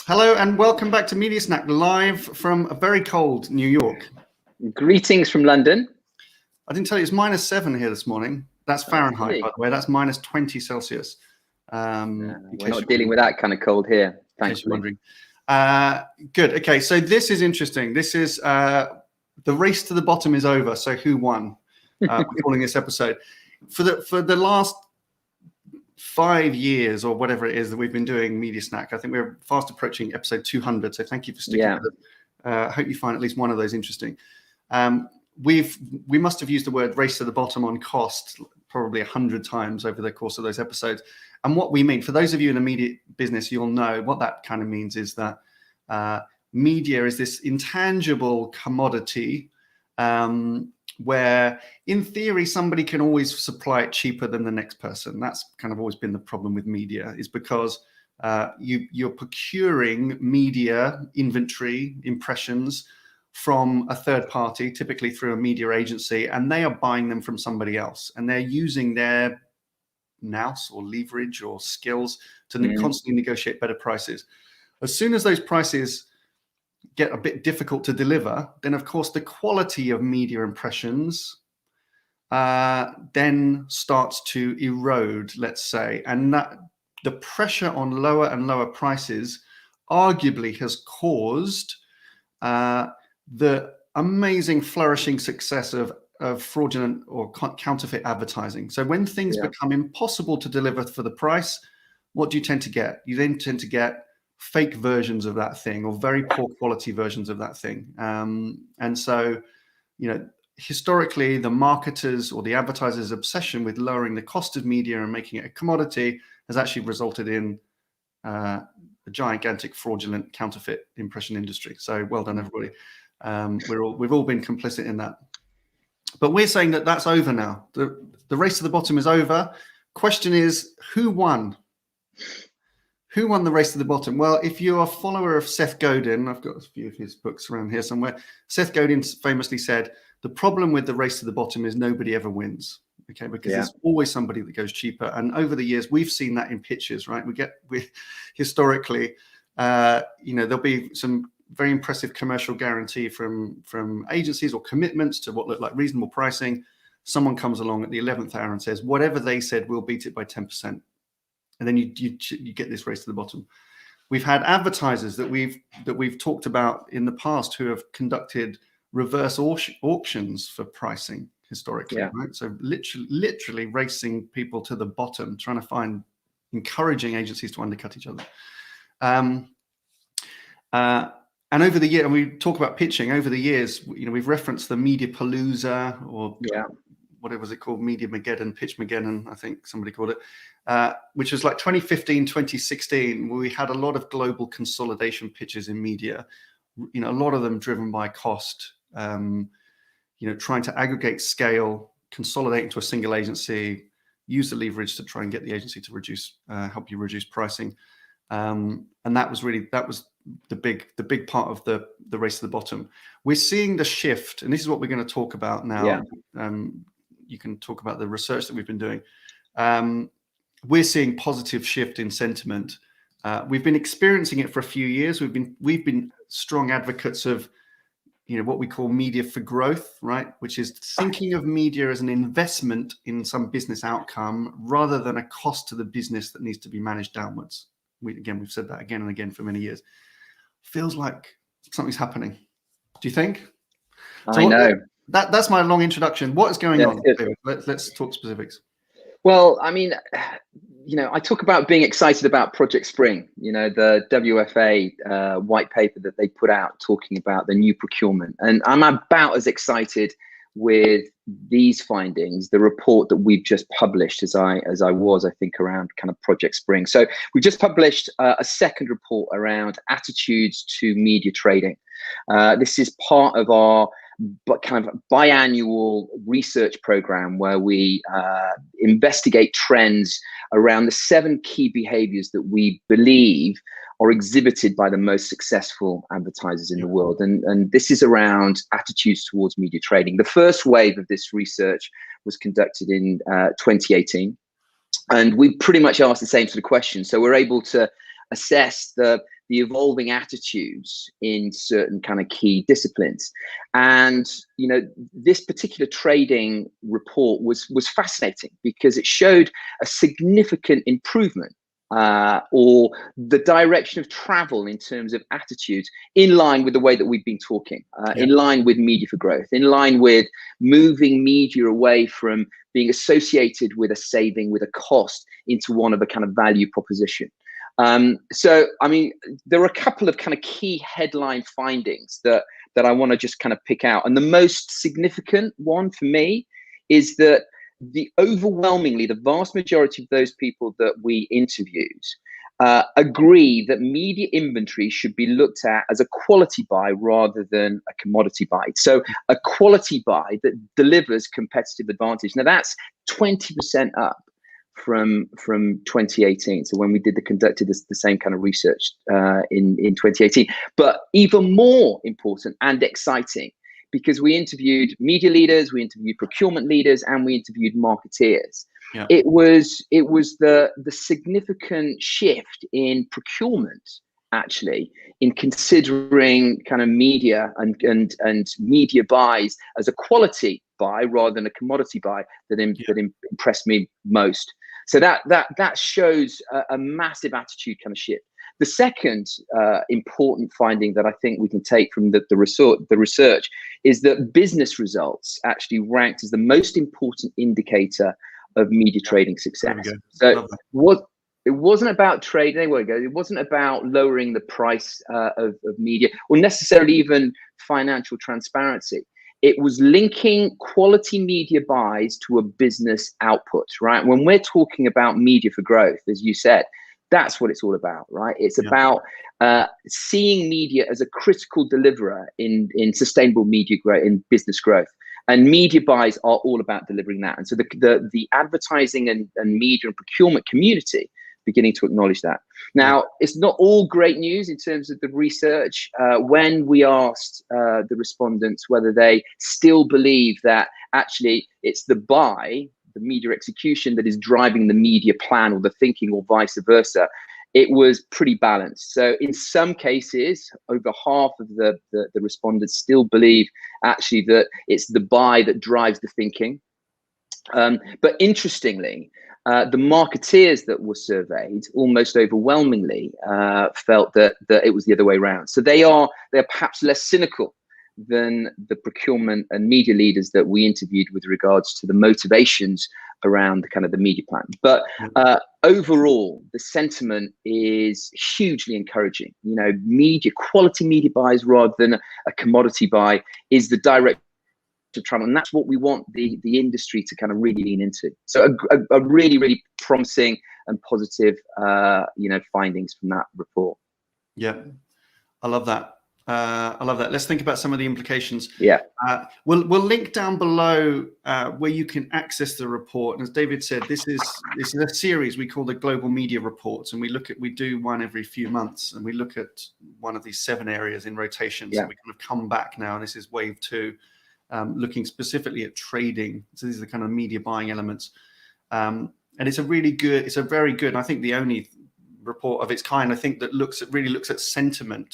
Hello and welcome back to Media Snack, live from a very cold New York. Greetings from London. I didn't tell you, it's -7 here this morning. That's Fahrenheit, really? by the way. That's -20 Celsius. We're not dealing with that kind of cold here, thankfully. In case you're wondering. Good. Okay, so this is interesting. This is the race to the bottom is over. So who won? We're calling this episode. For the last 5 years or whatever it is that we've been doing Media Snack, I think we're fast approaching episode 200. So thank you for sticking with it. I hope you find at least one of those interesting. We must have used the word race to the bottom on cost probably 100 times over the course of those episodes. And what we mean, for those of you in the media business, you'll know what that kind of means is that media is this intangible commodity where in theory somebody can always supply it cheaper than the next person. That's kind of always been the problem with media, is because you're procuring media inventory impressions from a third party, typically through a media agency, and they are buying them from somebody else, and they're using their nous or leverage or skills to constantly negotiate better prices. As soon as those prices get a bit difficult to deliver, then of course the quality of media impressions then starts to erode, let's say, and that the pressure on lower and lower prices arguably has caused the amazing flourishing success of fraudulent or counterfeit advertising. So when things become impossible to deliver for the price, what do you tend to get? You then tend to get fake versions of that thing or very poor quality versions of that thing. And so, you know, historically, the marketers or the advertisers' obsession with lowering the cost of media and making it a commodity has actually resulted in a gigantic fraudulent counterfeit impression industry. So well done, everybody. We've all been complicit in that. But we're saying that that's over now. The race to the bottom is over. Question is, who won? Who won the race to the bottom? Well, if you're a follower of Seth Godin, I've got a few of his books around here somewhere. Seth Godin famously said, the problem with the race to the bottom is nobody ever wins. Okay, because there's always somebody that goes cheaper. And over the years, we've seen that in pitches, right? We historically, you know, there'll be some very impressive commercial guarantee from agencies or commitments to what look like reasonable pricing. Someone comes along at the 11th hour and says, whatever they said, we'll beat it by 10%. And then you get this race to the bottom. We've had advertisers that we've talked about in the past who have conducted reverse auctions for pricing historically, right? So literally racing people to the bottom, trying to encouraging agencies to undercut each other. And over the year, and we talk about pitching over the years, you know, we've referenced the Mediapalooza or whatever was it called, Media-mageddon, Pitch-mageddon, I think somebody called it, which was like 2015, 2016, where we had a lot of global consolidation pitches in media, you know, a lot of them driven by cost, you know, trying to aggregate scale, consolidate into a single agency, use the leverage to try and get the agency to help you reduce pricing. And that was the big part of the race to the bottom. We're seeing the shift, and this is what we're going to talk about now. You can talk about the research that we've been doing. We're seeing positive shift in sentiment. We've been experiencing it for a few years. We've been strong advocates of, you know, what we call media for growth, right? Which is thinking of media as an investment in some business outcome rather than a cost to the business that needs to be managed downwards. We've said that again and again for many years. Feels like something's happening. Do you think? I know. That's my long introduction. What is going on? Let's talk specifics. Well, I mean, you know, I talk about being excited about Project Spring, you know, the WFA white paper that they put out talking about the new procurement. And I'm about as excited with these findings, the report that we've just published as I was, I think, around kind of Project Spring. So we just published a second report around attitudes to media trading. This is part of our kind of biannual research program where we investigate trends around the 7 key behaviors that we believe are exhibited by the most successful advertisers in the world. And this is around attitudes towards media trading. The first wave of this research was conducted in 2018. And we pretty much asked the same sort of questions. So we're able to assess the evolving attitudes in certain kind of key disciplines. And this particular trading report was fascinating because it showed a significant improvement or the direction of travel in terms of attitudes, in line with the way that we've been talking, in line with media for growth, in line with moving media away from being associated with a saving, with a cost, into one of a kind of value proposition. So, I mean, there are a couple of kind of key headline findings that I want to just kind of pick out. And the most significant one for me is that overwhelmingly, the vast majority of those people that we interviewed agree that media inventory should be looked at as a quality buy rather than a commodity buy. So a quality buy that delivers competitive advantage. Now that's 20% up from 2018. So when we conducted the same kind of research in 2018, but even more important and exciting, because we interviewed media leaders, we interviewed procurement leaders, and we interviewed marketeers. Yeah. It was the significant shift in procurement, actually, in considering kind of media and media buys as a quality buy rather than a commodity buy that impressed me most. So that shows a massive attitude kind of shift. The second important finding that I think we can take from the research is that business results actually ranked as the most important indicator of media trading success. So it wasn't about trading. It wasn't about lowering the price of media or necessarily even financial transparency. It was linking quality media buys to a business output, right? When we're talking about media for growth, as you said, that's what it's all about, right? It's about seeing media as a critical deliverer in sustainable media growth, in business growth. And media buys are all about delivering that. And so the advertising and media and procurement community beginning to acknowledge that. Now, it's not all great news in terms of the research. When we asked the respondents whether they still believe that actually it's the buy, the media execution, that is driving the media plan or the thinking, or vice versa, it was pretty balanced. So in some cases, over half of the respondents still believe actually that it's the buy that drives the thinking. But interestingly, the marketeers that were surveyed almost overwhelmingly felt that it was the other way around. So they're perhaps less cynical than the procurement and media leaders that we interviewed with regards to the motivations around the kind of the media plan. But overall, the sentiment is hugely encouraging. Quality media buys rather than a commodity buy is the direct of travel, and that's what we want the industry to kind of really lean into. So a really, really promising and positive findings from that report. Yeah, I love that. Let's think about some of the implications. Yeah. We'll link down below where you can access the report. And as David said, this is a series we call the Global Media Reports, and we do one every few months, and we look at one of these 7 areas in rotation. So we kind of come back now, and this is wave 2. Looking specifically at trading. So these are the kind of media buying elements. And it's a very good, I think the only report of its kind, I think, that really looks at sentiment,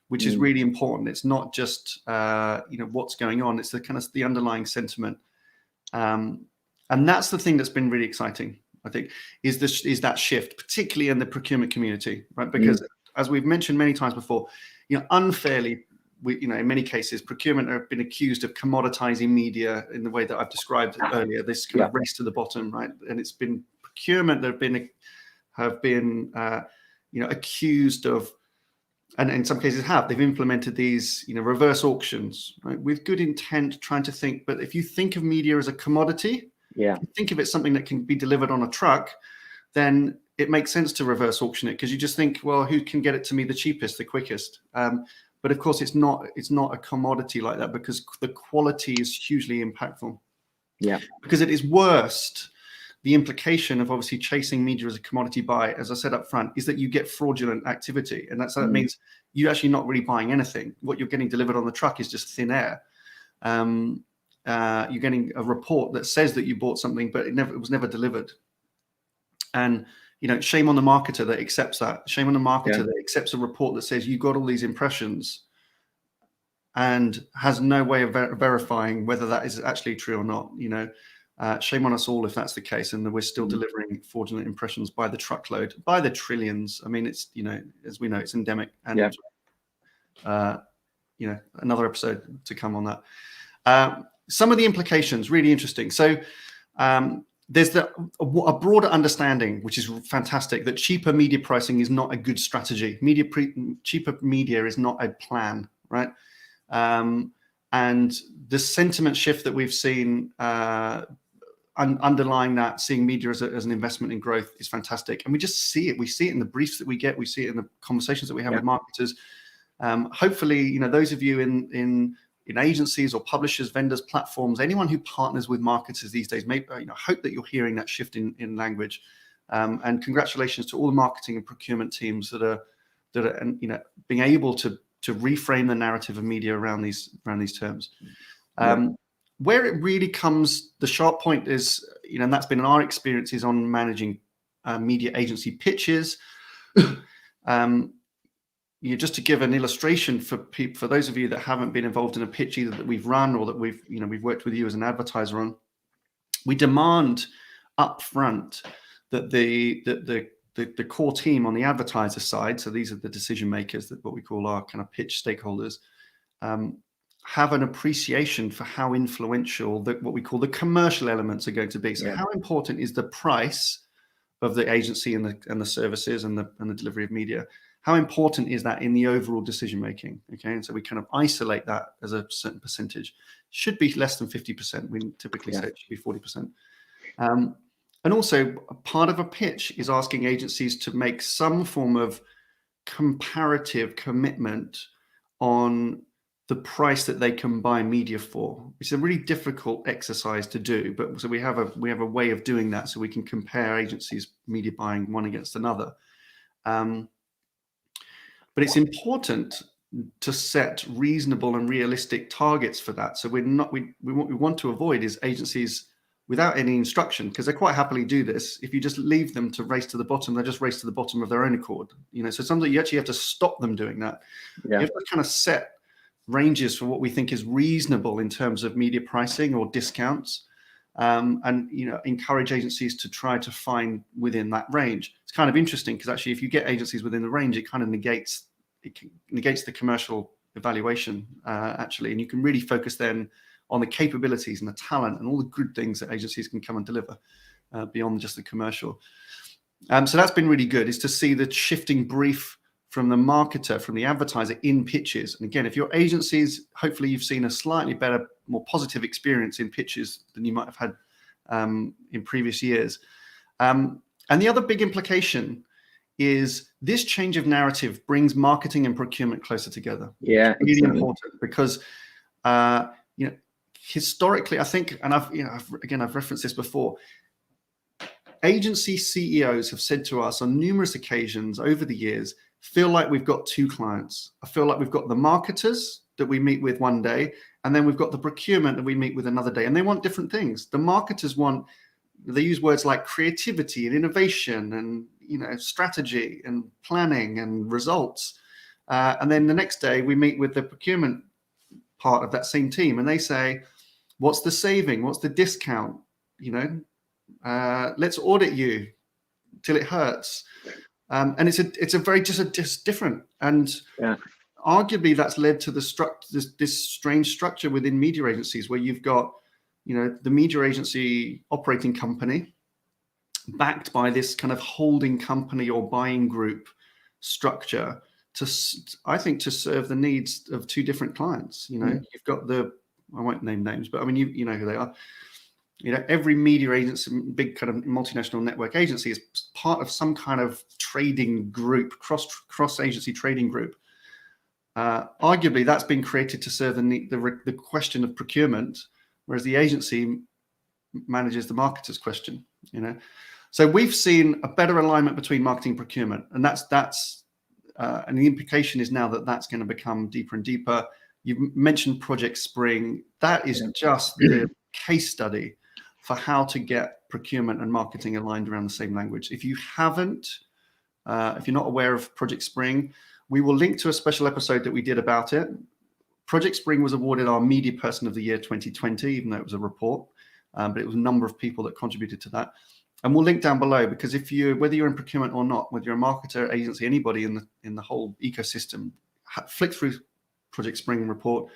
which is really important. It's not just, what's going on. It's the kind of the underlying sentiment. And that's the thing that's been really exciting, I think, is that shift, particularly in the procurement community, right? Because as we've mentioned many times before, unfairly, in many cases, procurement have been accused of commoditizing media in the way that I've described earlier. This kind of race to the bottom, right? And it's been procurement that have been accused of, and in some cases they've implemented these reverse auctions, right, with good intent, trying to think. But if you think of media as a commodity, think of it something that can be delivered on a truck, then it makes sense to reverse auction it, because you just think, well, who can get it to me the cheapest, the quickest? But of course, it's not a commodity like that, because the quality is hugely impactful. Yeah. Because it is worst. The implication of obviously chasing media as a commodity buy, as I said up front, is that you get fraudulent activity, and that means you're actually not really buying anything. What you're getting delivered on the truck is just thin air. You're getting a report that says that you bought something, but it was never delivered. And shame on the marketer that accepts that. Shame on the marketer Yeah. that accepts a report that says you got all these impressions and has no way of verifying whether that is actually true or not. Shame on us all if that's the case, and that we're still delivering fraudulent impressions by the truckload, by the trillions. I mean, it's as we know, it's endemic, and another episode to come on that. Some of the implications really interesting. So there's a broader understanding, which is fantastic, that cheaper media pricing is not a good strategy. Cheaper media is not a plan, right? And the sentiment shift that we've seen underlying that, seeing media as an investment in growth, is fantastic. And we just see it. We see it in the briefs that we get. We see it in the conversations that we have with marketers. Hopefully, those of you in agencies or publishers, vendors, platforms, anyone who partners with marketers these days, hope that you're hearing that shift in language. And congratulations to all the marketing and procurement teams that are being able to reframe the narrative of media around these terms. Where it really comes, the sharp point is, and that's been our experiences on managing media agency pitches. Just to give an illustration for those of you that haven't been involved in a pitch either that we've run or that we've worked with you as an advertiser on, we demand upfront that the core team on the advertiser side, so these are the decision makers, that what we call our kind of pitch stakeholders, have an appreciation for how influential what we call the commercial elements are going to be. So how important is the price of the agency and the services and the delivery of media? How important is that in the overall decision making? Okay, and so we kind of isolate that as a certain percentage. Should be less than 50%. We typically say it should be 40%. And also, part of a pitch is asking agencies to make some form of comparative commitment on the price that they can buy media for. It's a really difficult exercise to do, but so we have a way of doing that, so we can compare agencies' media buying one against another. But it's important to set reasonable and realistic targets for that. So what we want to avoid is agencies without any instruction, because they quite happily do this. If you just leave them to race to the bottom, they just race to the bottom of their own accord. So sometimes you actually have to stop them doing that. You have to kind of set ranges for what we think is reasonable in terms of media pricing or discounts, and encourage agencies to try to find within that range. It's kind of interesting because actually, if you get agencies within the range, it kind of negates the commercial evaluation actually, and you can really focus then on the capabilities and the talent and all the good things that agencies can come and deliver beyond just the commercial. So that's been really good, is to see the shifting brief from the marketer, from the advertiser in pitches. And again, if your agencies, hopefully you've seen a slightly better, more positive experience in pitches than you might have had in previous years. And the other big implication is this change of narrative brings marketing and procurement closer together. Yeah, it's really important because, historically, I think, and I've referenced this before, agency CEOs have said to us on numerous occasions over the years, feel like we've got two clients. I feel like we've got the marketers that we meet with one day, and then we've got the procurement that we meet with another day, and they want different things. The marketers they use words like creativity and innovation and strategy and planning and results. And then the next day we meet with the procurement part of that same team, and they say, what's the saving? What's the discount? Let's audit you till it hurts. And it's a very just different. And arguably that's led to this strange structure within media agencies where you've got, the media agency operating company backed by this kind of holding company or buying group structure to serve the needs of two different clients. You've got I won't name names, but I mean, you know who they are. Every media agency, big kind of multinational network agency, is part of some kind of trading group, cross agency trading group. Arguably, that's been created to serve the question of procurement, whereas the agency manages the marketer's question. So we've seen a better alignment between marketing and procurement, and that's and the implication is now that that's going to become deeper and deeper. You mentioned Project Spring. That is just the case study for how to get procurement and marketing aligned around the same language. If you haven't, if you're not aware of Project Spring, we will link to a special episode that we did about it. Project Spring was awarded our Media Person of the Year 2020, even though it was a report, but it was a number of people that contributed to that. And we'll link down below, because if you, whether you're in procurement or not, whether you're a marketer, agency, anybody in the whole ecosystem, flick through Project Spring report,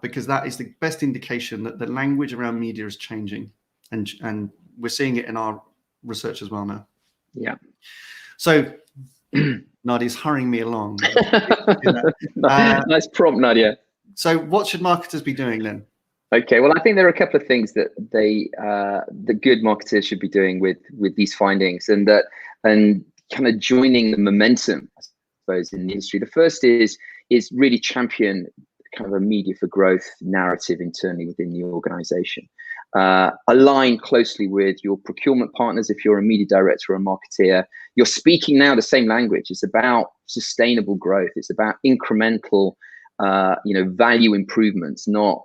because that is the best indication that the language around media is changing, and we're seeing it in our research as well now. Yeah. So Nadia's hurrying me along. Nice prompt, Nadia. So what should marketers be doing then? Okay, well, I think there are a couple of things that the good marketers should be doing with these findings, and kind of joining the momentum, I suppose, in the industry. The first is really champion kind of a media for growth narrative internally within the organization. Align closely with your procurement partners. If you're a media director or a marketeer, you're speaking now the same language. It's about sustainable growth. It's about incremental, value improvements, not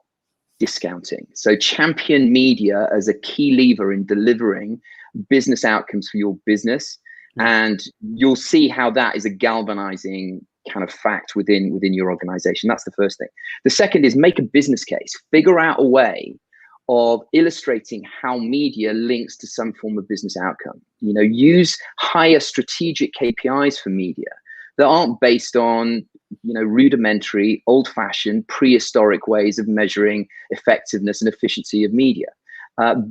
discounting. So champion media as a key lever in delivering business outcomes for your business, and you'll see how that is a galvanizing kind of fact within your organization. That's the first thing. The second is make a business case. Figure out a way of illustrating how media links to some form of business outcome. Use higher strategic KPIs for media that aren't based on rudimentary, old-fashioned, prehistoric ways of measuring effectiveness and efficiency of media.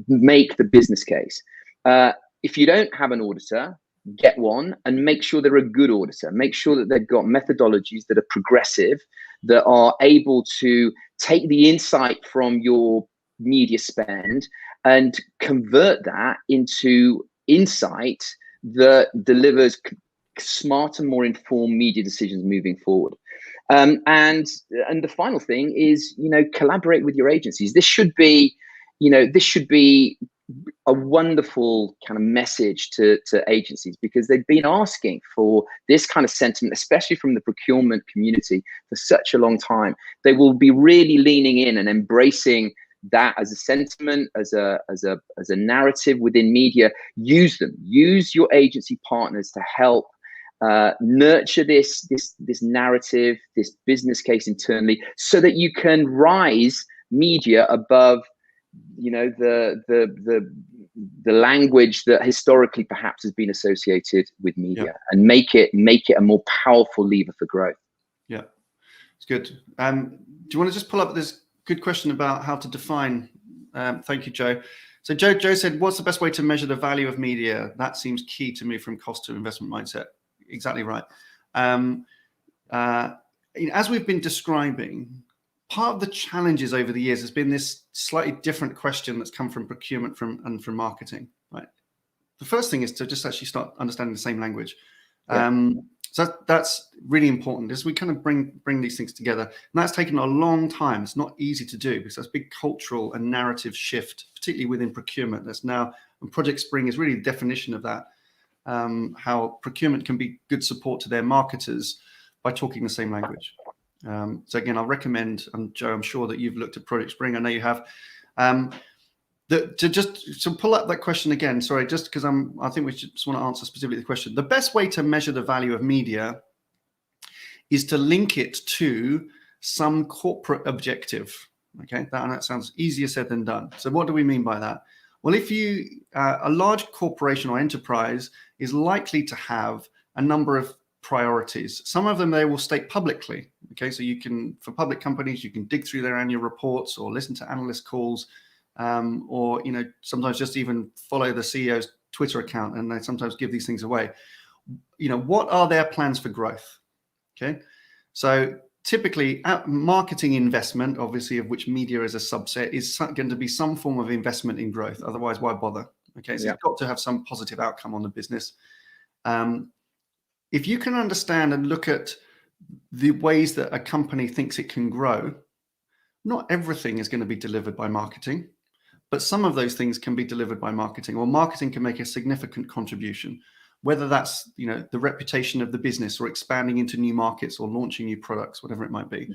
Make the business case. If you don't have an auditor, get one, and make sure they're a good auditor. Make sure that they've got methodologies that are progressive, that are able to take the insight from your media spend and convert that into insight that delivers smarter, more informed media decisions moving forward. And the final thing is, collaborate with your agencies. This should be a wonderful kind of message to agencies, because they've been asking for this kind of sentiment, especially from the procurement community, for such a long time. They will be really leaning in and embracing that as a sentiment, as a narrative within media. Use them. Use your agency partners to help nurture this narrative, this business case internally, so that you can rise media above the language that historically perhaps has been associated with media, and make it a more powerful lever for growth. Yeah, it's good. Do you want to just pull up this good question about how to define? Thank you, Joe. So Joe said, what's the best way to measure the value of media? That seems key to move from cost to investment mindset. Exactly right. As we've been describing, part of the challenges over the years has been this slightly different question that's come from procurement and from marketing, right? The first thing is to just actually start understanding the same language. So that's really important, as we kind of bring these things together. And that's taken a long time. It's not easy to do, because that's a big cultural and narrative shift, particularly within procurement. That's now, and Project Spring is really the definition of that, how procurement can be good support to their marketers by talking the same language. So again, I'll recommend, and Joe, I'm sure that you've looked at Project Spring. I know you have. To pull up that question again, sorry, just because I think we just want to answer specifically the question. The best way to measure the value of media is to link it to some corporate objective. Okay, that sounds easier said than done. So what do we mean by that? Well, if a large corporation or enterprise is likely to have a number of priorities. Some of them they will state publicly. Okay, so for public companies, you can dig through their annual reports or listen to analyst calls, or sometimes just even follow the CEO's Twitter account, and they sometimes give these things away. What are their plans for growth? Okay, so typically marketing investment, obviously of which media is a subset, is going to be some form of investment in growth. Otherwise, why bother? Okay, so it's got to have some positive outcome on the business. If you can understand and look at the ways that a company thinks it can grow, not everything is going to be delivered by marketing, but some of those things can be delivered by marketing, or marketing can make a significant contribution, whether that's the reputation of the business, or expanding into new markets, or launching new products, whatever it might be.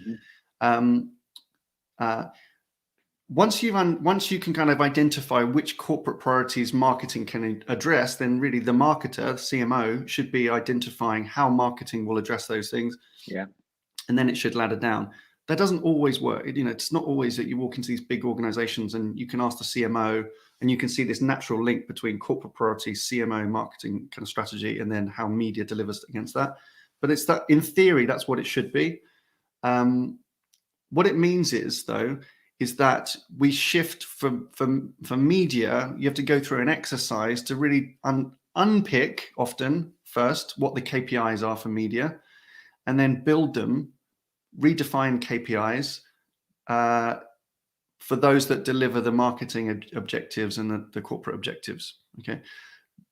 once you can kind of identify which corporate priorities marketing can address, then really the marketer, the CMO, should be identifying how marketing will address those things. Yeah. And then it should ladder down. That doesn't always work. It's not always that you walk into these big organizations and you can ask the CMO and you can see this natural link between corporate priorities, CMO, marketing kind of strategy, and then how media delivers against that. But it's that, in theory, that's what it should be. What it means is, though, is that we shift from media. You have to go through an exercise to really unpick often first what the KPIs are for media, and then build them, redefine KPIs for those that deliver the marketing objectives and the corporate objectives. Okay,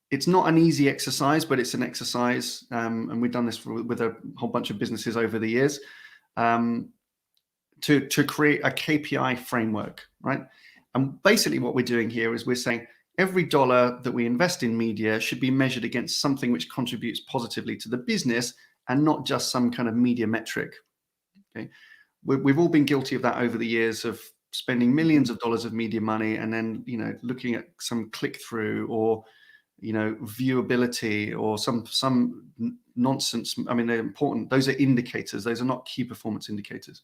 it's not an easy exercise, but it's an exercise, and we've done this with a whole bunch of businesses over the years. To create a KPI framework, right? And basically what we're doing here is we're saying every dollar that we invest in media should be measured against something which contributes positively to the business and not just some kind of media metric. Okay, we've all been guilty of that over the years, of spending millions of dollars of media money and then looking at some click through or viewability or some nonsense. I mean, they're important. Those are indicators. Those are not key performance indicators.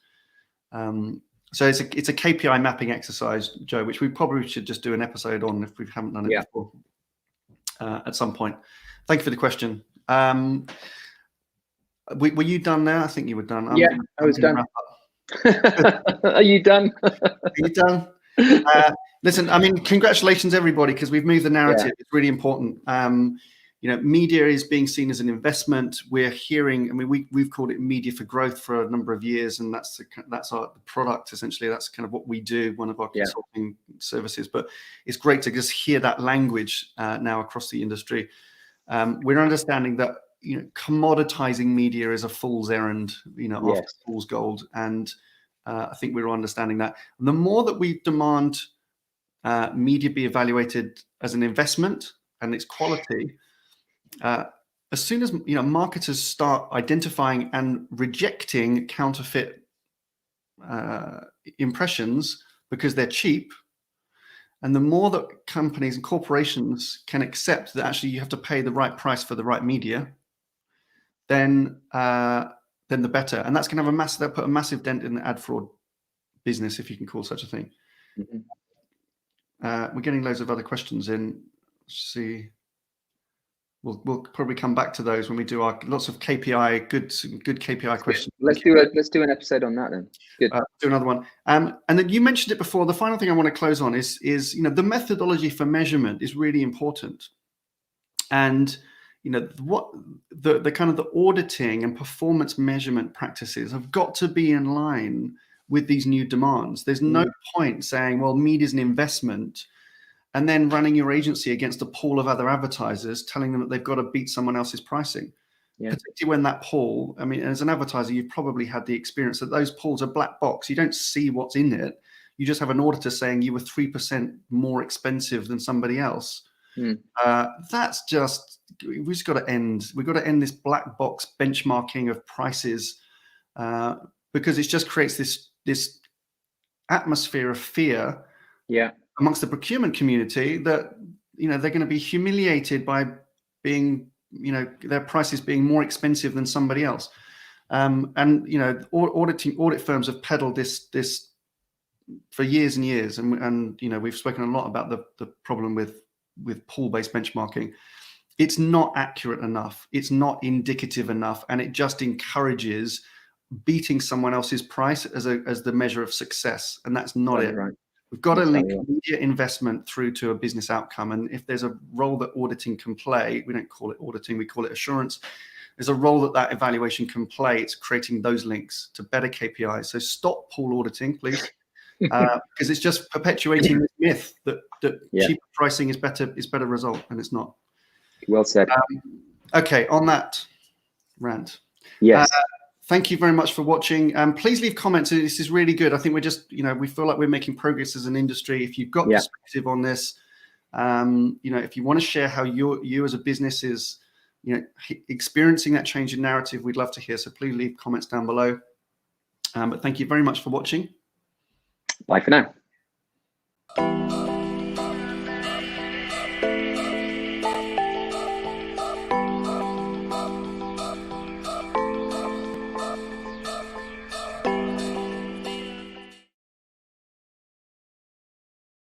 So it's a KPI mapping exercise, Joe, which we probably should just do an episode on if we haven't done it before at some point. Thank you for the question. Were you done there? I think you were done. I was done. Are you done? Are you done? Listen, I mean, congratulations, everybody, because we've moved the narrative. Yeah. It's really important. Media is being seen as an investment. We're hearing, I mean, we've called it media for growth for a number of years, and that's our product, essentially. That's kind of what we do, one of our consulting services. But it's great to just hear that language now across the industry. We're understanding that, commoditizing media is a fool's errand, after fool's gold. And I think we're understanding that. And the more that we demand media be evaluated as an investment and its quality, as soon as marketers start identifying and rejecting counterfeit impressions because they're cheap, and the more that companies and corporations can accept that actually you have to pay the right price for the right media, then the better. And that's going to have they'll put a massive dent in the ad fraud business, if you can call such a thing. Mm-hmm. We're getting loads of other questions in. Let's see. We'll probably come back to those when we do our lots of KPI, good KPI questions. Let's do an episode on that then. Good. Do another one. And then you mentioned it before. The final thing I want to close on is the methodology for measurement is really important. And what the kind of the auditing and performance measurement practices have got to be in line with these new demands. There's no point saying, well, media is an investment, and then running your agency against a pool of other advertisers, telling them that they've got to beat someone else's pricing. Yeah. Particularly when that pool, I mean, as an advertiser, you've probably had the experience that those pools are black box. You don't see what's in it. You just have an auditor saying you were 3% more expensive than somebody else. That's just, we've just got to end. We've got to end this black box benchmarking of prices because it just creates this atmosphere of fear. Yeah. Amongst the procurement community that they're going to be humiliated by being their prices being more expensive than somebody else, and audit firms have peddled this for years and years, and we've spoken a lot about the problem with pool-based benchmarking. It's not accurate enough, it's not indicative enough, and it just encourages beating someone else's price as the measure of success, and that's not it. Right. We've got to link media investment through to a business outcome. And if there's a role that auditing can play, we don't call it auditing, we call it assurance. There's a role that evaluation can play. It's creating those links to better KPIs. So stop pool auditing, please, because it's just perpetuating this myth that cheaper pricing is better result, and it's not. Well said. Okay, on that rant. Yes. Thank you very much for watching. Please leave comments. This is really good. I think we're just, we feel like we're making progress as an industry. If you've got perspective on this, if you want to share how you as a business is, experiencing that change in narrative, we'd love to hear. So please leave comments down below. But thank you very much for watching. Bye for now.